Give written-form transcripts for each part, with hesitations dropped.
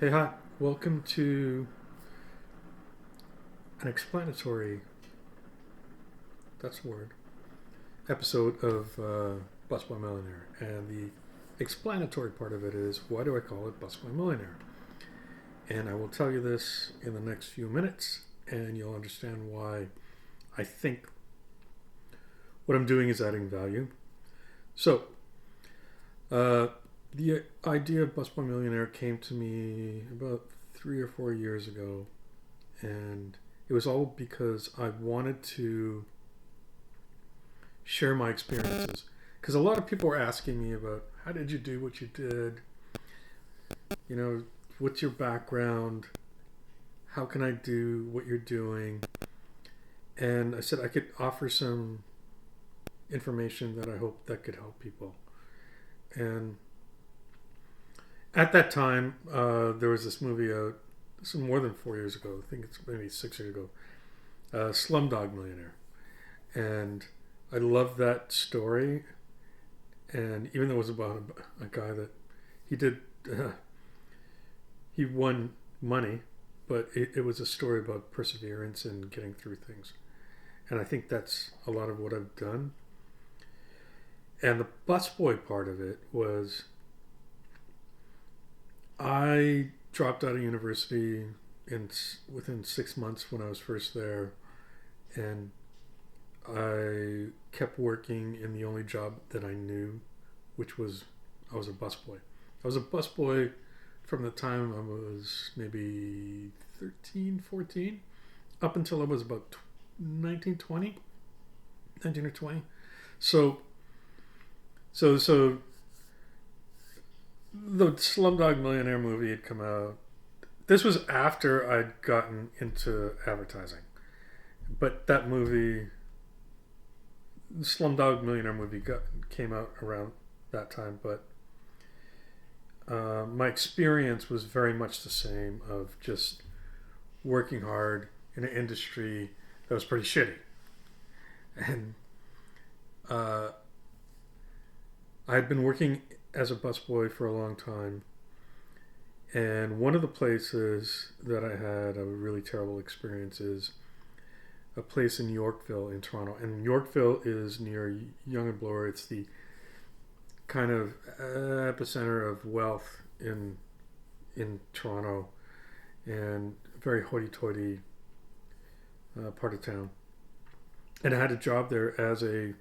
Hey, hi. Welcome to an explanatory, that's the word, episode of Busboy Millionaire. And the explanatory part of it is, why do I call it Busboy Millionaire? And I will tell you this in the next few minutes, and you'll understand why I think what I'm doing is adding value. So, the idea of Busboy Millionaire came to me about 3 or 4 years ago, and it was all because I wanted to share my experiences. Because a lot of people were asking me about, how did you do what you did? You know, what's your background? How can I do what you're doing? And I said I could offer some information that I hope that could help people. And at that time, there was this movie out. This was more than 4 years ago. I think it's maybe 6 years ago. Slumdog Millionaire, and I loved that story. And even though it was about a guy that he did, he won money, but it was a story about perseverance and getting through things. And I think that's a lot of what I've done. And the busboy part of it was, I dropped out of university within 6 months when I was first there, and I kept working in the only job that I knew, which was I was a busboy. I was a busboy from the time I was maybe 13, 14, up until I was about 19, 20, 19 or 20. So the Slumdog Millionaire movie had come out. This was after I'd gotten into advertising. But that movie, the Slumdog Millionaire movie, came out around that time. But my experience was very much the same, of just working hard in an industry that was pretty shitty. And I had been working as a busboy for a long time. And one of the places that I had a really terrible experience is a place in Yorkville in Toronto. And Yorkville is near Yonge and Bloor. It's the kind of epicenter of wealth in Toronto, and very hoity-toity part of town. And I had a job there as a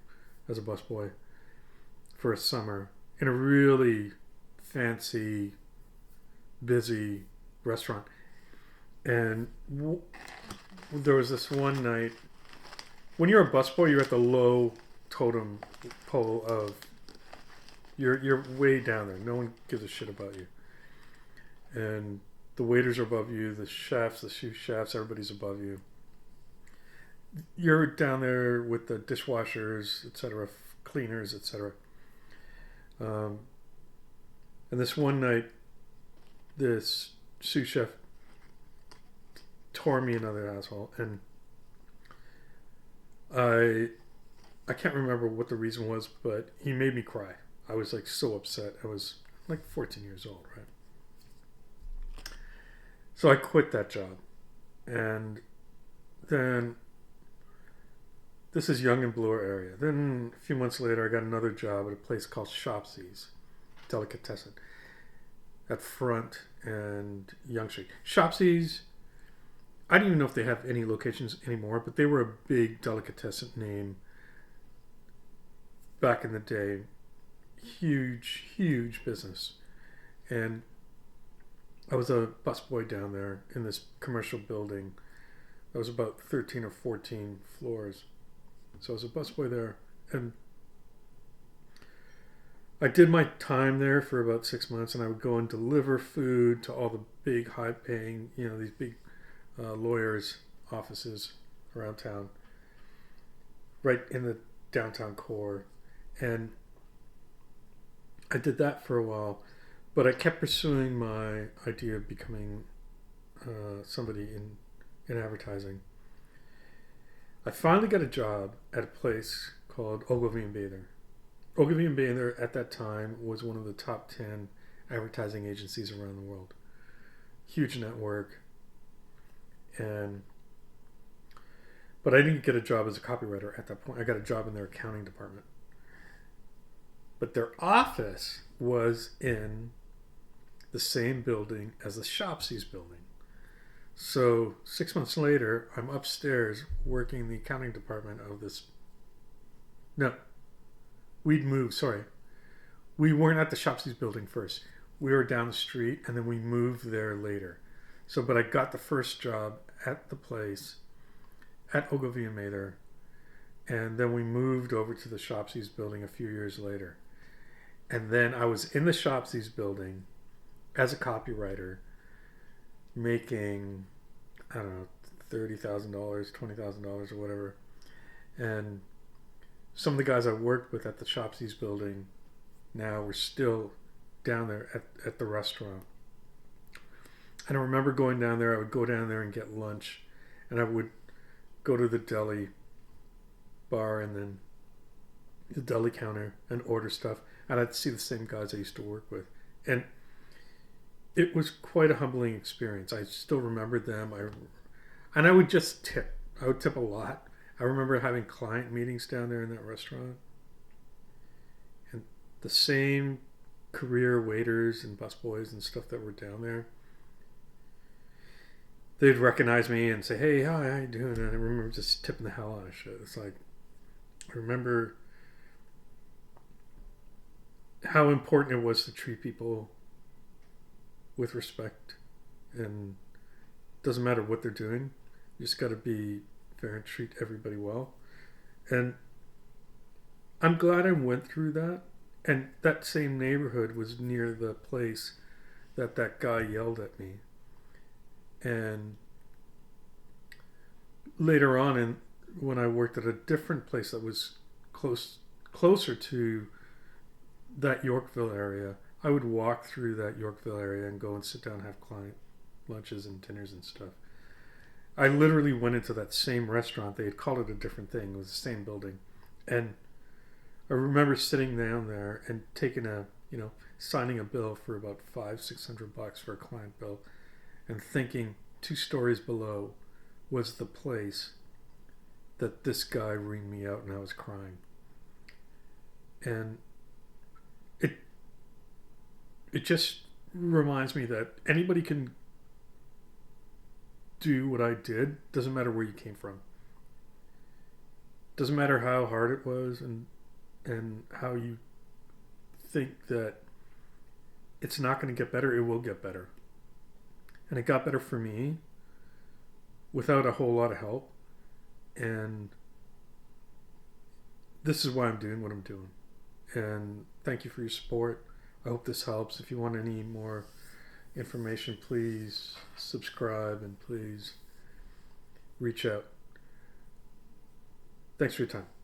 busboy for a summer in a really fancy, busy restaurant. And there was this one night, when you're a busboy, you're at the low totem pole of, you're way down there. No one gives a shit about you. And the waiters are above you, the chefs, the sous chefs, everybody's above you. You're down there with the dishwashers, etc., cleaners, etc. And this one night, this sous chef tore me another asshole, and I can't remember what the reason was, but he made me cry. I was like so upset. I was like 14 years old, right? So I quit that job, and then this is Yonge and Bloor area. Then a few months later, I got another job at a place called Shopsy's Delicatessen at Front and Yonge Street. Shopsy's, I don't even know if they have any locations anymore, but they were a big delicatessen name back in the day. Huge, huge business. And I was a busboy down there in this commercial building that was about 13 or 14 floors. So I was a busboy there, and I did my time there for about 6 months, and I would go and deliver food to all the big, high-paying, these big lawyers' offices around town, right in the downtown core. And I did that for a while, but I kept pursuing my idea of becoming somebody in advertising. I finally got a job at a place called Ogilvy and Bather. Ogilvy and Bather at that time was one of the top 10 advertising agencies around the world. huge network, but I didn't get a job as a copywriter at that point. I got a job in their accounting department. But their office was in the same building as the Shopsies building. So 6 months later, I'm upstairs working in the accounting department of this. No, we'd moved, sorry. We weren't at the Shopsies building first. We were down the street, and then we moved there later. So, but I got the first job at the place at Ogilvy and Mather, and then we moved over to the Shopsies building a few years later. And then I was in the Shopsies building as a copywriter, making, I don't know, $30,000, $20,000 or whatever. And some of the guys I worked with at the Shopsies building now were still down there at the restaurant. And I remember going down there. I would go down there and get lunch, and I would go to the deli bar and then the deli counter and order stuff. And I'd see the same guys I used to work with. And it was quite a humbling experience. I still remembered them. And I would just tip. I would tip a lot. I remember having client meetings down there in that restaurant. And the same career waiters and busboys and stuff that were down there, they'd recognize me and say, "Hey, hi, how you doing?" And I remember just tipping the hell out of shit. It's like, I remember how important it was to treat people with respect, and it doesn't matter what they're doing. You just got to be fair and treat everybody well. And I'm glad I went through that. And that same neighborhood was near the place that guy yelled at me. And later on, when I worked at a different place that was closer to that Yorkville area, I would walk through that Yorkville area and go and sit down and have client lunches and dinners and stuff. I literally went into that same restaurant. They had called it a different thing. It was the same building. And I remember sitting down there and taking signing a bill for about $500-600 for a client bill, and thinking 2 stories below was the place that this guy reamed me out, and I was crying. And it just reminds me that anybody can do what I did. Doesn't matter where you came from. Doesn't matter how hard it was and how you think that it's not going to get better. It will get better. And it got better for me without a whole lot of help. And this is why I'm doing what I'm doing. And thank you for your support. I hope this helps. If you want any more information, please subscribe and please reach out. Thanks for your time.